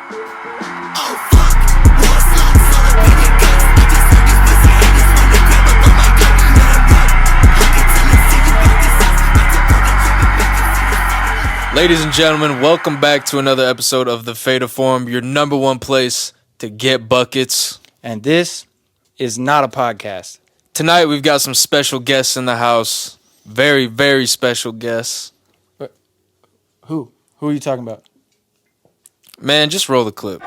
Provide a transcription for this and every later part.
Ladies and gentlemen, welcome back to another episode of the Fayda Forum, your number one place to get buckets. And this is not a podcast. Tonight we've got some special guests in the house. Very, very special guests. Who? Who are you talking about? Man, just roll the clip.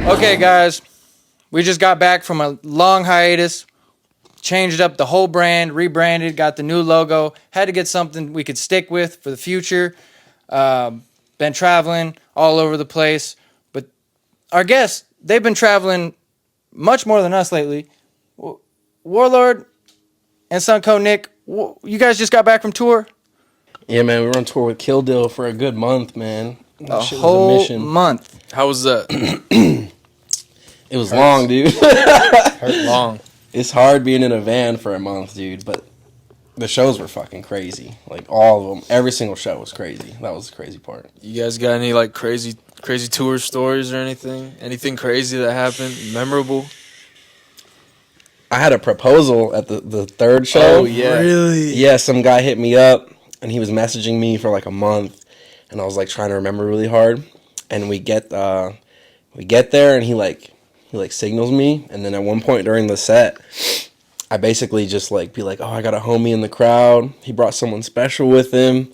Okay, guys, we just got back from a long hiatus, changed up the whole brand, rebranded, got the new logo, had to get something we could stick with for the future. Been traveling all over the place, but our guests, they've been traveling much more than us lately. Warlord and SunGod Nick, you guys just got back from tour? Yeah, man, we were on tour with Kill Deal for a good month, man. A whole month. How was that? It was long, dude. Hurt long. It's hard being in a van for a month, dude, but the shows were fucking crazy. Like, all of them. Every single show was crazy. That was the crazy part. You guys got any, like, crazy tour stories or anything? Anything crazy that happened? Memorable? I had a proposal at the third show. Oh, yeah. Really? Yeah, some guy hit me up, and he was messaging me for, like, a month, and I was, like, trying to remember really hard. And we get there, and he signals me, and then at one point during the set, I basically just like be like, oh, I got a homie in the crowd. He brought someone special with him.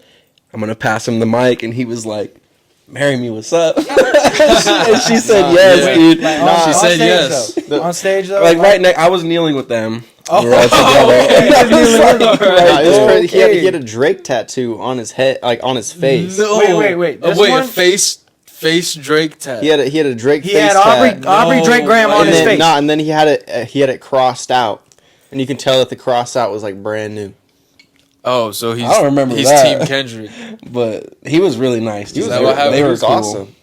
I'm gonna pass him the mic, and he was like, "Marry me, what's up?" And she said yes, dude. She said yes. On stage though, Like right next, I was kneeling with them. Oh, we were all together. It was crazy. He had a Drake tattoo on his head, like on his face. No. Wait. A face Drake tat. He had a Drake. He face had tat. Aubrey Drake Graham on his face. And then he had it crossed out, and you can tell that the cross out was like brand new. Oh, so I don't remember he's that. Team Kendrick. But he was really nice. He was, they were cool. awesome.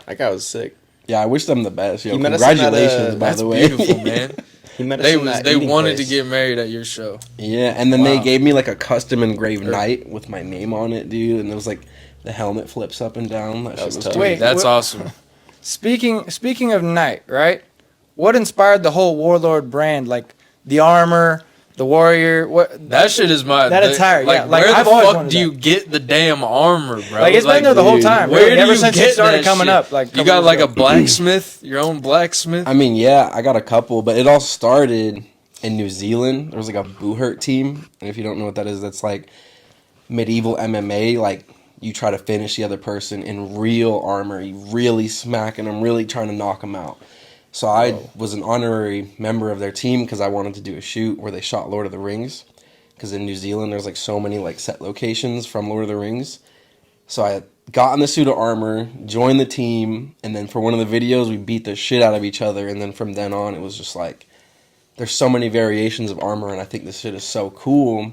That guy was sick. Yeah, I wish them the best. Yo, He met us in congratulations, that, by That's the way. beautiful, man. He met us in that They eating wanted place. to get married at your show. Yeah, and then they gave me like a custom engraved knight with my name on it, dude. And it was like the helmet flips up and down. That shit was tough. tight. Wait, That's awesome. Speaking of Knight, right? What inspired the whole Warlord brand? Like the armor, the warrior. What That shit is my attire. Like, yeah, like where I've the always fuck wanted do you that. get the damn armor, bro? Like it's been there the whole time. Where Really. do Ever you since get it started that coming shit? up, like You got like a blacksmith, your own blacksmith. I mean, yeah, I got a couple, but it all started in New Zealand. There was like a Boohurt team, and if you don't know what that is, that's like medieval MMA. Like you try to finish the other person in real armor, you really smacking them, really trying to knock them out. So I was an honorary member of their team because I wanted to do a shoot where they shot Lord of the Rings. Because in New Zealand, there's like so many like set locations from Lord of the Rings. So I got in the suit of armor, joined the team, and then for one of the videos, we beat the shit out of each other. And then from then on, it was just like, there's so many variations of armor, and I think this shit is so cool.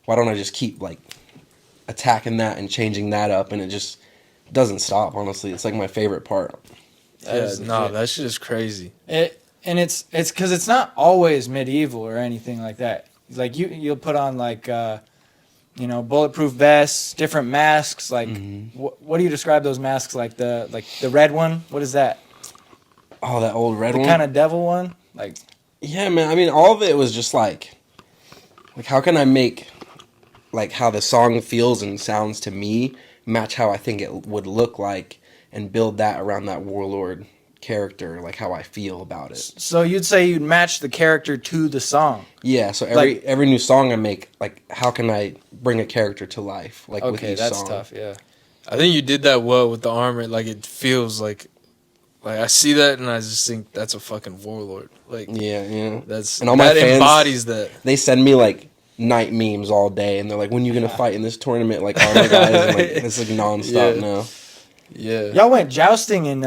Why don't I just keep like attacking that and changing that up? And it just doesn't stop, honestly. It's like my favorite part. That shit is crazy. It's because it's not always medieval or anything like that. Like you'll put on like bulletproof vests, different masks. Like what do you describe those masks like? The red one. What is that? Oh, that old red one. The kind of devil one. Like yeah, man. I mean, all of it was just like how can I make like how the song feels and sounds to me match how I think it would look like, and build that around that Warlord character, like how I feel about it. So you'd say you'd match the character to the song. Yeah, so every new song I make, like how can I bring a character to life? Like with each that's song. tough. Yeah, I think you did that well with the armor. Like it feels like I see that and I just think that's a fucking Warlord. Like yeah, that's and all my that fans, embodies that. They send me like night memes all day, and they're like, "When you gonna fight in this tournament?" Like all the guys, and, like it's like nonstop now. Yeah, y'all went jousting in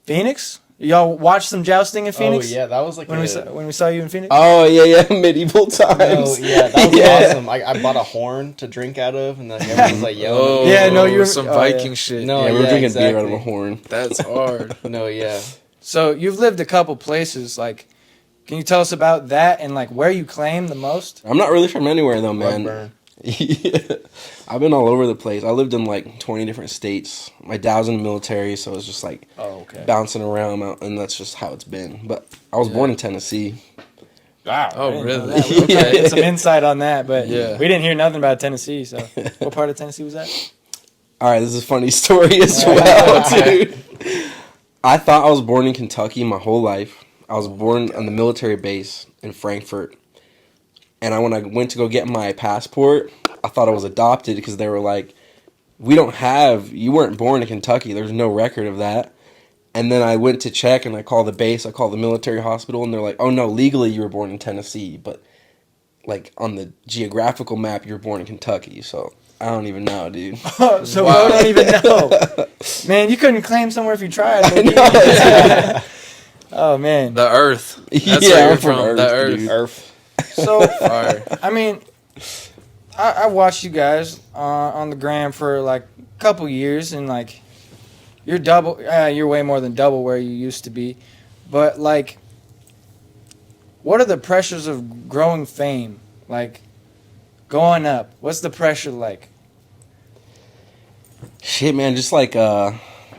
Phoenix. Y'all watched some jousting in Phoenix? Oh yeah, that was like when we saw you in Phoenix. Oh yeah, medieval times. Oh yeah, that was awesome. I bought a horn to drink out of, and then everyone was like yelling. Oh yeah, no, you were some Viking shit. No, yeah, we were drinking exactly. beer out of a horn. That's hard. No, yeah. So you've lived a couple places. Like, can you tell us about that and like where you claim the most? I'm not really from anywhere though, man. Burn. Yeah. I've been all over the place. I lived in like 20 different states. My dad was in the military, so it was just like bouncing around, and that's just how it's been. But I was born in Tennessee. Wow. Oh, really? We were trying to get some insight on that, but Yeah. we didn't hear nothing about Tennessee. So, what part of Tennessee was that? All right, this is a funny story as well, dude. I thought I was born in Kentucky my whole life. I was born on the military base in Frankfurt. And when I went to go get my passport, I thought I was adopted because they were like, you weren't born in Kentucky. There's no record of that. And then I went to check and I called the base, I called the military hospital, and they're like, oh no, legally you were born in Tennessee. But like on the geographical map, you were born in Kentucky. So I don't even know, dude. So we don't even know. Man, you couldn't claim somewhere if you tried. Oh, man. The Earth. That's Yeah, where you're I'm from Earth, The Earth. dude. Earth. So, Fire. I mean, I watched you guys on the gram for like a couple years, and like you're way more than double where you used to be. But like, what are the pressures of growing fame? Like, going up, what's the pressure like? Shit, man, just like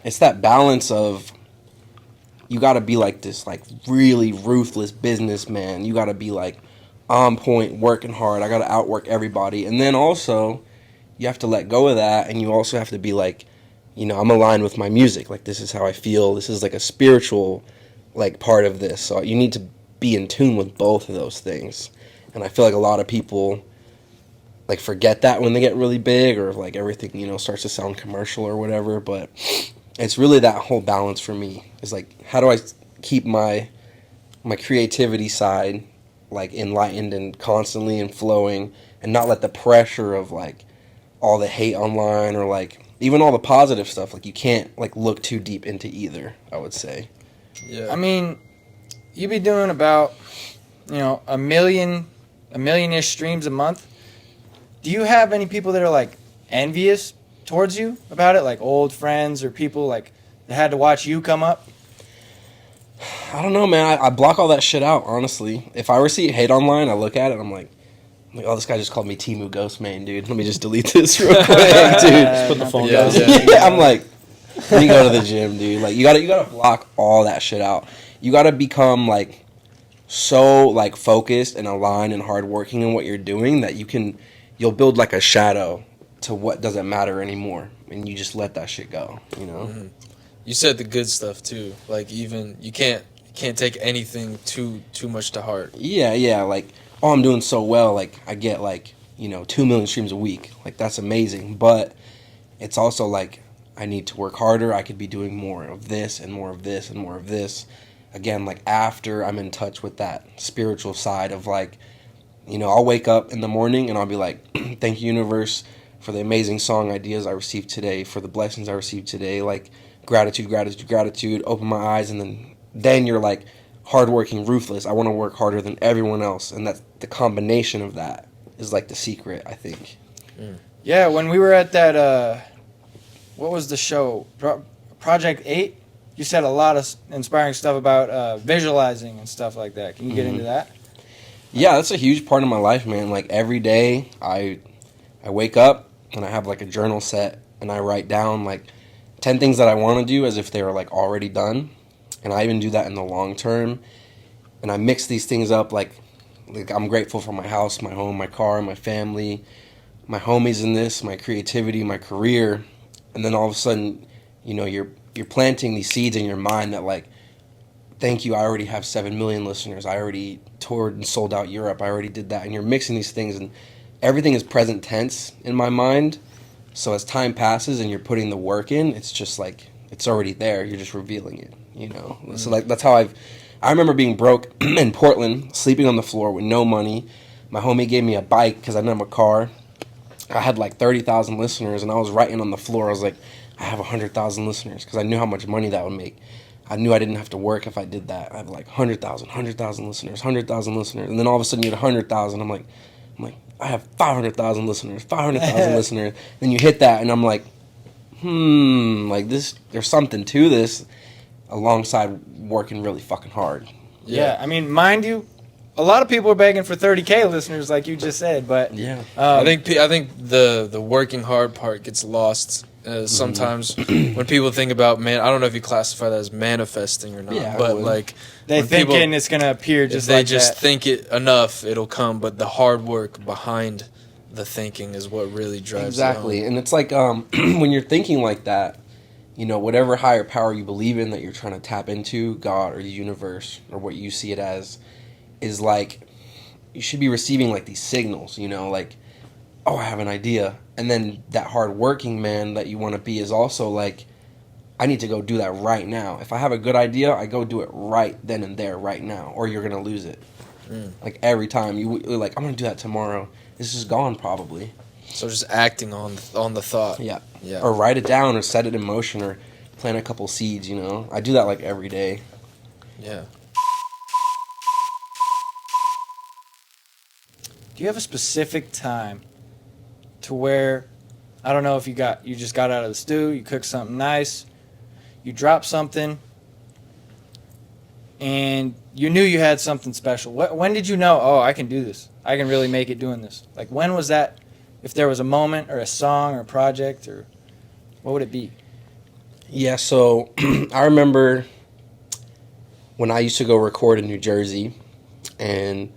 it's that balance of you got to be like this like really ruthless businessman. You got to be like on point, working hard. I got to outwork everybody. And then also you have to let go of that, and you also have to be like, I'm aligned with my music. Like, this is how I feel. This is like a spiritual like part of this. So you need to be in tune with both of those things. And I feel like a lot of people like forget that when they get really big, or like everything, starts to sound commercial or whatever. But it's really that whole balance for me. Is like, how do I keep my creativity side like enlightened and constantly and flowing, and not let the pressure of like all the hate online or like even all the positive stuff, like you can't like look too deep into either, I would say. Yeah. I mean, you be doing about, a million-ish streams a month. Do you have any people that are like envious towards you about it, like old friends or people like that had to watch you come up? I don't know, man. I block all that shit out, honestly. If I see hate online, I look at it and I'm like, oh, this guy just called me Timu Ghostman, dude. Let me just delete this real quick, dude. Put the phone Yeah, down. yeah. I'm like, let me go to the gym, dude. Like, you gotta block all that shit out. You gotta become like so like focused and aligned and hardworking in what you're doing that you'll build like a shadow to what doesn't matter anymore, and you just let that shit go. Mm-hmm. You said the good stuff too. Like, even you can't take anything too much to heart. Yeah. Like, oh, I'm doing so well. Like, I get like 2 million streams a week. Like, that's amazing. But it's also like I need to work harder. I could be doing more of this and more of this and more of this. Again, like after I'm in touch with that spiritual side of like, I'll wake up in the morning and I'll be like, thank you, universe, for the amazing song ideas I received today, for the blessings I received today. Like, gratitude, open my eyes, and then you're like hardworking, ruthless. I want to work harder than everyone else, and that's the combination of that is like the secret, I think. Yeah, when we were at that, what was the show? Project 8? You said a lot of inspiring stuff about visualizing and stuff like that. Can you get into that? Yeah, that's a huge part of my life, man. Like, every day I wake up and I have like a journal set, and I write down like 10 things that I want to do as if they were like already done. And I even do that in the long term. And I mix these things up like I'm grateful for my house, my home, my car, my family, my homies in this, my creativity, my career. And then all of a sudden, you're planting these seeds in your mind that like, thank you, I already have 7 million listeners. I already toured and sold out Europe. I already did that. And you're mixing these things, and everything is present tense in my mind. So as time passes and you're putting the work in, it's just like, it's already there. You're just revealing it, So like, that's how I remember being broke in Portland, sleeping on the floor with no money. My homie gave me a bike because I didn't have a car. I had like 30,000 listeners, and I was writing on the floor. I was like, I have 100,000 listeners, because I knew how much money that would make. I knew I didn't have to work if I did that. I have like 100,000 listeners, 100,000 listeners. And then all of a sudden you had 100,000. I'm like, I have 500,000 listeners, 500,000 listeners. Then you hit that, and I'm like, like this, there's something to this. alongside working really fucking hard. Yeah, I mean, mind you, a lot of people are begging for 30K listeners, like you just said. But Yeah. I think the working hard part gets lost sometimes when people think about man. I don't know if you classify that as manifesting or not, Yeah, I but would. like they when thinking people- it's gonna appear if just they like just that. think it enough, it'll come. But the hard work behind the thinking is what really drives Exactly. it home. And it's like when you're thinking like that, you know, whatever higher power you believe in that you're trying to tap into, God or the universe or what you see it as, is like you should be receiving like these signals, you know, like, oh, I have an idea. And then that hard working man that you want to be is also like, I need to go do that right now. If I have a good idea, I go do it right then and there, right now, or you're going to lose it. Like every time you're like, I'm going to do that tomorrow. This is gone probably. So just acting on the thought. Yeah. Yeah. Or write it down or set it in motion or plant a couple seeds, you know. I do that like every day. Yeah. Do you have a specific time to where, I don't know if you just got out of the stew, you cooked something nice, you dropped something, and you knew you had something special? When did you know, oh, I can do this? I can really make it doing this? Like, when was that? If there was a moment or a song or a project, or what would it be? Yeah, so I remember when I used to go record in New Jersey, and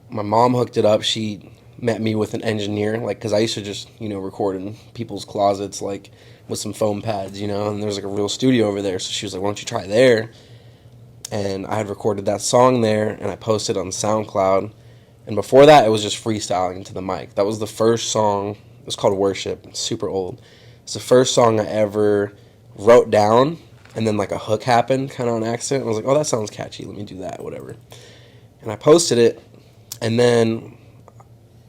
my mom hooked it up. She met me with an engineer, like, because I used to just, you know, record in people's closets, like, with some foam pads, you know, and there was, like, a real studio over there. So she was like, why don't you try there? And I had recorded that song there, and I posted on SoundCloud. And before that, it was just freestyling into the mic. That was the first song. It was called Worship. It's super old. It's the first song I ever wrote down, and then, like, a hook happened kind of on accident. I was like, oh, that sounds catchy. Let me do that, whatever. And I posted it, and then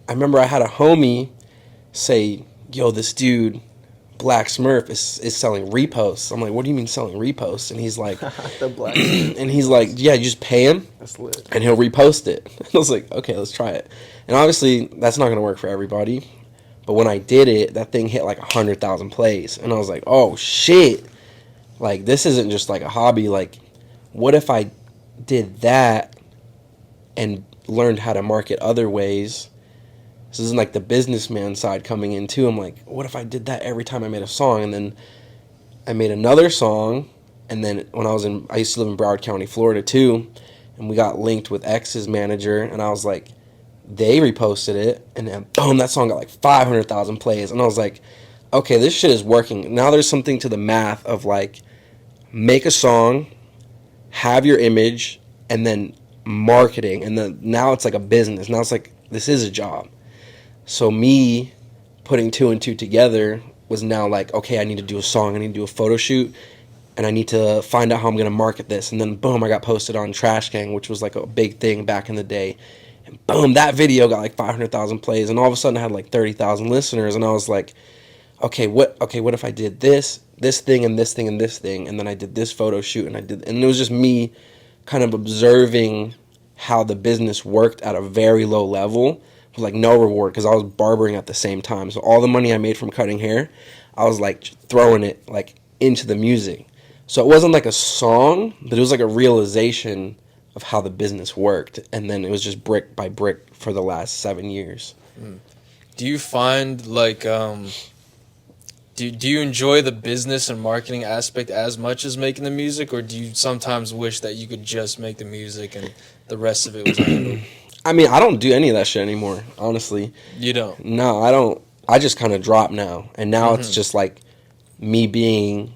I remember I had a homie say, yo, this dude, Black Smurf, is selling reposts. I'm like, what do you mean selling reposts? And he's like, The black. and he's like, yeah, you just pay him, That's lit. and he'll repost it. I was like, okay, let's try it. And obviously, that's not going to work for everybody. But when I did it, that thing hit like 100,000 plays. And I was like, oh, shit. Like, this isn't just like a hobby. Like, what if I did that and learned how to market other ways? This isn't like the businessman side coming in too. I'm like, what if I did that every time I made a song? And then I made another song. And then when I used to live in Broward County, Florida too. And we got linked with X's manager. And I was like, they reposted it. And then boom, that song got like 500,000 plays. And I was like, okay, this shit is working. Now there's something to the math of like, make a song, have your image, and then marketing. And then now it's like a business. Now it's like, this is a job. So me putting two and two together was now like, okay, I need to do a song, I need to do a photo shoot, and I need to find out how I'm going to market this. And then boom, I got posted on Trash Gang, which was like a big thing back in the day. And boom, that video got like 500,000 plays, and all of a sudden I had like 30,000 listeners, and I was like, okay, what if I did this thing and this thing and this thing, and then I did this photo shoot, and it was just me kind of observing how the business worked at a very low level. With like no reward, because I was barbering at the same time. So all the money I made from cutting hair, I was like throwing it like into the music. So it wasn't like a song, but it was like a realization of how the business worked. And then it was just brick by brick for the last 7 years. Do you find like do you enjoy the business and marketing aspect as much as making the music, or do you sometimes wish that you could just make the music and the rest of it was handled? I mean, I don't do any of that shit anymore, honestly. You don't? No, I don't. I just kind of drop now. And now it's just like me being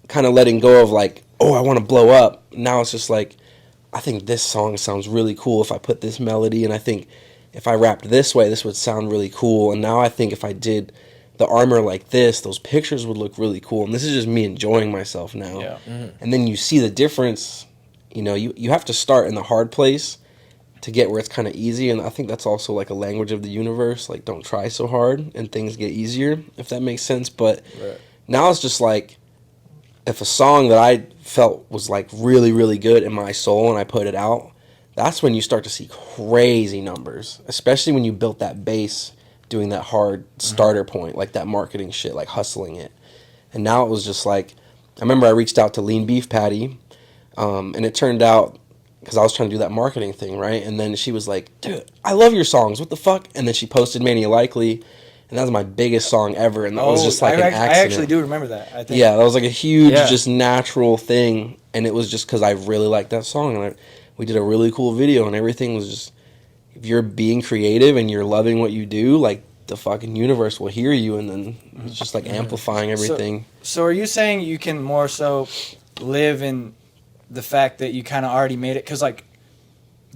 kind of letting go of like, oh, I want to blow up. Now it's just like, I think this song sounds really cool if I put this melody. And I think if I rapped this way, this would sound really cool. And now I think if I did the armor like this, those pictures would look really cool. And this is just me enjoying myself now. Yeah. And then you see the difference. You know, you have to start in the hard place to get where it's kind of easy. And I think that's also like a language of the universe. Like, don't try so hard and things get easier, if that makes sense. But now it's just like, if a song that I felt was like really, really good in my soul and I put it out, that's when you start to see crazy numbers, especially when you built that base doing that hard starter point, like that marketing shit, like hustling it. And now it was just like, I remember I reached out to Lean Beef Patty, and it turned out, because I was trying to do that marketing thing, right? And then she was like, dude, I love your songs. What the fuck? And then she posted Mania Likely, and that was my biggest song ever. And that was just like an accident. I actually do remember that. I think. Yeah, that was like a huge, Yeah. just natural thing. And it was just because I really liked that song. And we did a really cool video, and everything was just, if you're being creative and you're loving what you do, like, the fucking universe will hear you, and then it's just like amplifying everything. So are you saying you can more so live in the fact that you kind of already made it? Because like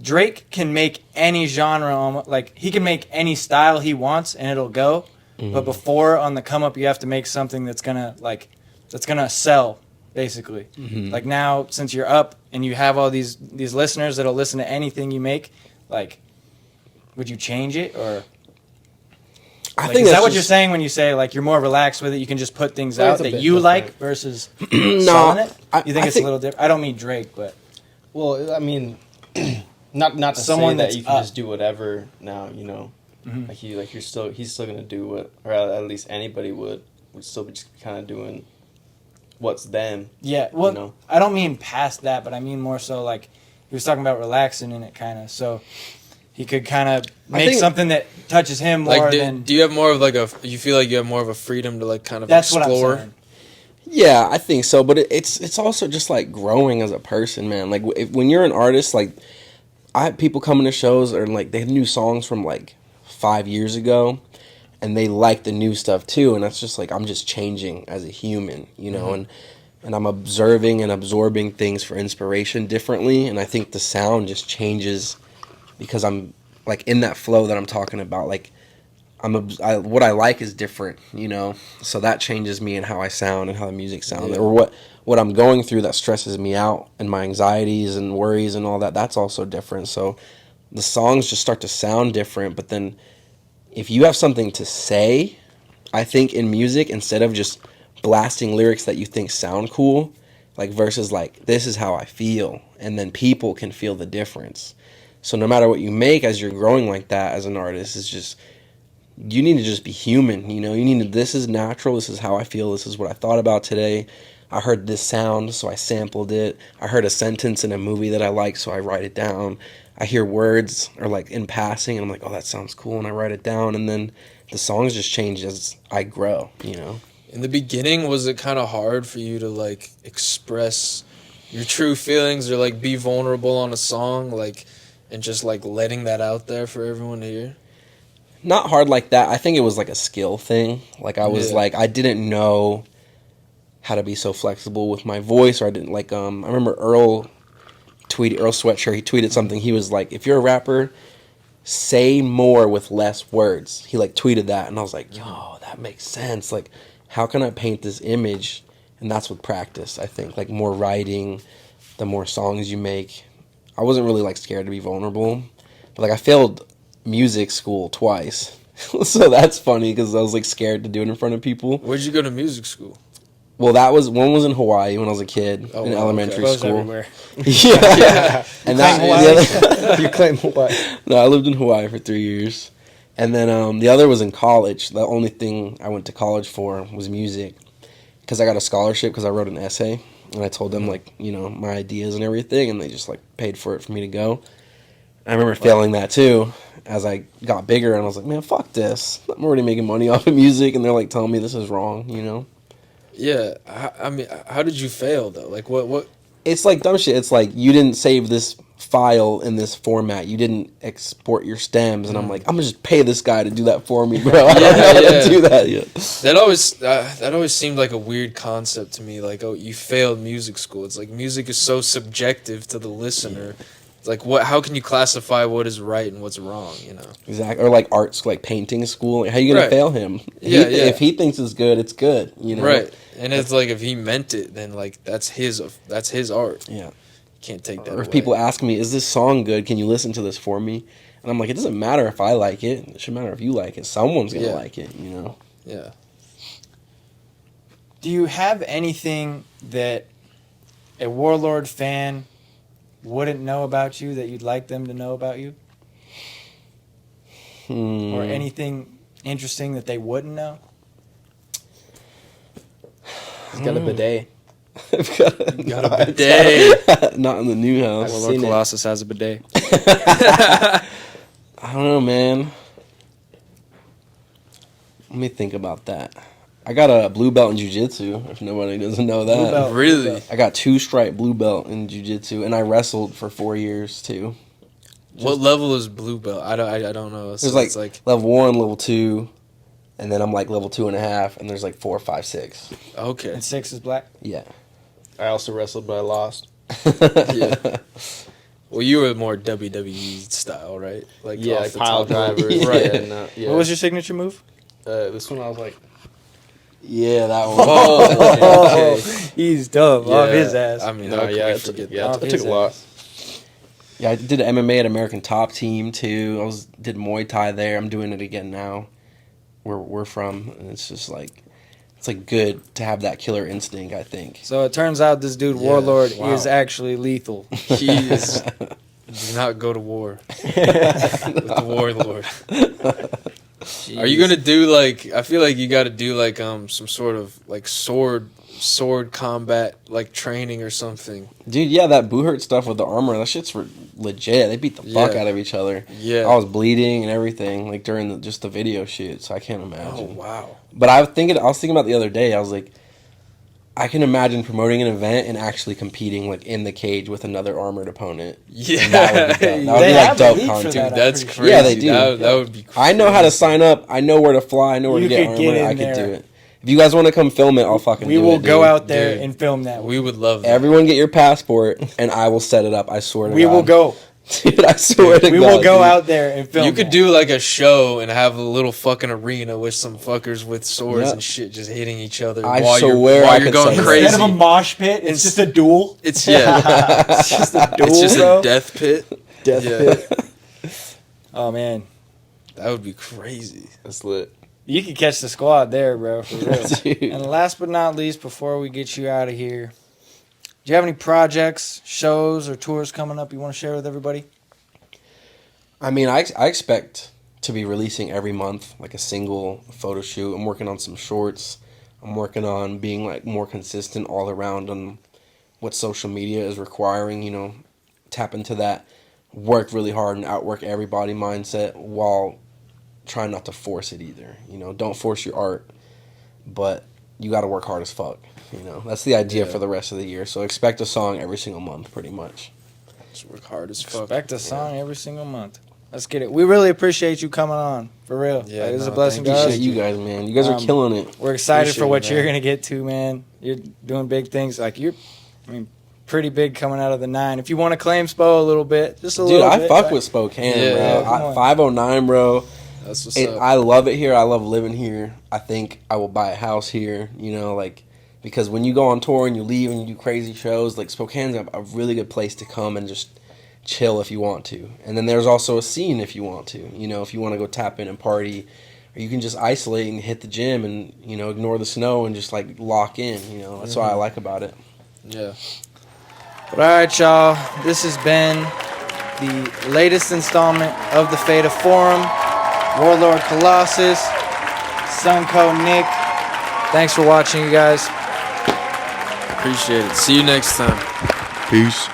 Drake can make any genre, like he can make any style he wants and it'll go. But before on the come up, you have to make something that's gonna sell, basically. Like now, since you're up and you have all these listeners that'll listen to anything you make, like, would you change it or? I Like, think is that's that what just, you're saying when you say like you're more relaxed with it? You can just put things Well, out it's a that bit you different. like versus No, selling it. You think I it's think- a little different? I don't mean Drake, but Well, I mean, not to Someone say that that's you can up. just do whatever now. You know, he's still gonna do what, or at least anybody would still be just kind of doing what's them. yeah. Well, You know? I don't mean past that, but I mean more so like he was talking about relaxing in it, kind of. So he could kind of make think- something that touches him more Like, than. do you have more of like you feel like you have more of a freedom to like kind of That's what explore? I'm saying. Yeah, I think so, but it's also just like growing as a person, man. Like when you're an artist, like I have people coming to shows or like they have new songs from like 5 years ago, and they like the new stuff too, and that's just like I'm just changing as a human, you know, and I'm observing and absorbing things for inspiration differently, and I think the sound just changes because I'm like in that flow that I'm talking about, like. What I like is different, you know, so that changes me and how I sound and how the music sounds, or what I'm going through that stresses me out and my anxieties and worries and all that. That's also different. So the songs just start to sound different. But then if you have something to say, I think in music, instead of just blasting lyrics that you think sound cool, like versus like this is how I feel, and then people can feel the difference. So no matter what you make as you're growing like that as an artist, it's just. You need to just be human, you know. You need to. This is natural. This is how I feel. This is what I thought about today. I heard this sound, so I sampled it. I heard a sentence in a movie that I like, so I write it down. I hear words or like in passing, and I'm like, oh, that sounds cool, and I write it down. And then the songs just change as I grow, you know. In the beginning, was it kind of hard for you to like express your true feelings or like be vulnerable on a song, like, and just like letting that out there for everyone to hear? Not hard like that. I think it was like a skill thing. Like I was like I didn't know how to be so flexible with my voice, or I didn't like. I remember Earl Sweatshirt. He tweeted something. He was like, "If you're a rapper, say more with less words." He like tweeted that, and I was like, "Yo, that makes sense. Like, how can I paint this image?" And that's with practice. I think like more writing, the more songs you make. I wasn't really like scared to be vulnerable, but like I failed music school twice. So that's funny because I was like scared to do it in front of people. Where'd you go to music school? Well, one was in Hawaii when I was a kid in elementary Goes school. everywhere. Yeah. And the other, You claim what? no, I lived in Hawaii for 3 years. And then the other was in college. The only thing I went to college for was music because I got a scholarship because I wrote an essay, and I told them like, you know, my ideas and everything, and they just like paid for it for me to go. I remember failing that too as I got bigger, and I was like, man, fuck this. I'm already making money off of music, and they're like telling me this is wrong, you know? Yeah, I mean, how did you fail though? Like, what? It's like dumb shit. It's like you didn't save this file in this format. You didn't export your stems, and I'm like, I'm gonna just pay this guy to do that for me, bro. I don't know how to do that yet. That always seemed like a weird concept to me. Like, oh, you failed music school. It's like music is so subjective to the listener. It's like, how can you classify what is right and what's wrong? You know. Exactly. Or like arts, like painting school. Like, how you gonna Right. fail him? Yeah. If he thinks it's good, it's good. You know. Right. And it's like if he meant it, then like that's his art. Yeah. You can't take that Or if away. people ask me, "Is this song good? Can you listen to this for me?" And I'm like, it doesn't matter if I like it. It should matter if you like it. Someone's gonna like it. You know. Yeah. Do you have anything that a Warlord fan wouldn't know about you that you'd like them to know about you? Or anything interesting that they wouldn't know? He's got a bidet. I've got Got a bidet. Not in the new house. Warlord Colossus has a bidet. I don't know, man. Let me think about that. I got a blue belt in jiu-jitsu, if nobody doesn't know that. Blue belt. Really? I got 2-stripe blue belt in jiu-jitsu, and I wrestled for 4 years, too. What level is blue belt? I don't know. So There's it's like level 1, level 2, and then I'm like level 2.5, and there's like 4, 5, 6. okay. And 6 is black. Yeah. I also wrestled, but I lost. Yeah. Well, you were more WWE style, right? Like Yeah, off like the pile top. drivers. Right. Yeah, no, yeah. What was your signature move? This one? I was like, Yeah, that one. Oh, okay. He's dumb. Off his ass. I mean, no, how could yeah, we I took, forget yeah, that? I took a lot. Yeah, I did MMA at American Top Team too. Did Muay Thai there. I'm doing it again now, where we're from, and it's just like it's like good to have that killer instinct. I think. So it turns out this dude, Yeah, Warlord, wow. is actually lethal. He is. Do not go to war with the Warlord. Are you gonna do like? I feel like you got to do like some sort of like sword combat like training or something. Dude, yeah, that Boohurt stuff with the armor, that shit's legit. They beat the fuck Yeah. out of each other. Yeah. I was bleeding and everything, like during just the video shoot. So I can't Oh imagine. wow. But I was thinking about the other day. I was like, I can imagine promoting an event and actually competing like in the cage with another armored opponent. Yeah. That would be dope. That would They be like have a dope league for content. that, Dude, that's I'm pretty crazy. Yeah, they do. That would be crazy. I know how to sign up. I know where to fly. I know where You to get could armor. get in I could there. do it. If you guys want to come film it, I'll fucking We do will it, go dude. out there Dude. and film that. We would love that. Everyone get your passport, and I will set it up. I swear to We God. will go. Dude, I swear to God. We will go dude. out there and film. You could that. do like a show and have a little fucking arena with some fuckers with swords Yep. and shit just hitting each other I while swear I you're could going say that. crazy. Instead of a mosh pit, it's just a duel. It's it's just a duel, it's just bro. a death pit. Death Yeah. pit. Oh man, That would be crazy. That's lit. you could catch the squad there, bro. For real. Dude. And last but not least, before we get you out of here, do you have any projects, shows, or tours coming up you want to share with everybody? I mean, I expect to be releasing every month, like a single photo shoot. I'm working on some shorts. I'm working on being like more consistent all around on what social media is requiring, you know, tap into that, work really hard and outwork everybody mindset while trying not to force it either. You know, don't force your art, but you got to work hard as fuck. You know, that's the idea Yeah. for the rest of the year. So expect a song every single month, pretty much. Just work hard as fuck. Expect a song every single month. Let's get it. We really appreciate you coming on, for real. Yeah, Like, this is a no, blessing to thank us. Appreciate you guys, man. You guys are Um, killing it. We're excited Appreciate for what it, you're man. gonna get to, man. You're doing big things. Like pretty big coming out of the 9. If you want to claim Spo a little bit, just a Dude, little I bit. fuck with Spokane, Yeah, bro. yeah, come on. 509, bro. That's what's up. I love it here. I love living here. I think I will buy a house here, you know, like, because when you go on tour and you leave and you do crazy shows, like, Spokane's a really good place to come and just chill if you want to. And then there's also a scene if you want to, you know, if you want to go tap in and party, or you can just isolate and hit the gym and, you know, ignore the snow and just, like, lock in, you know. That's what I like about it. Yeah. But all right, y'all. This has been the latest installment of the Fayda Forum. Warlord Colossus, Sunco Nick. Thanks for watching, you guys. Appreciate it. See you next time. Peace.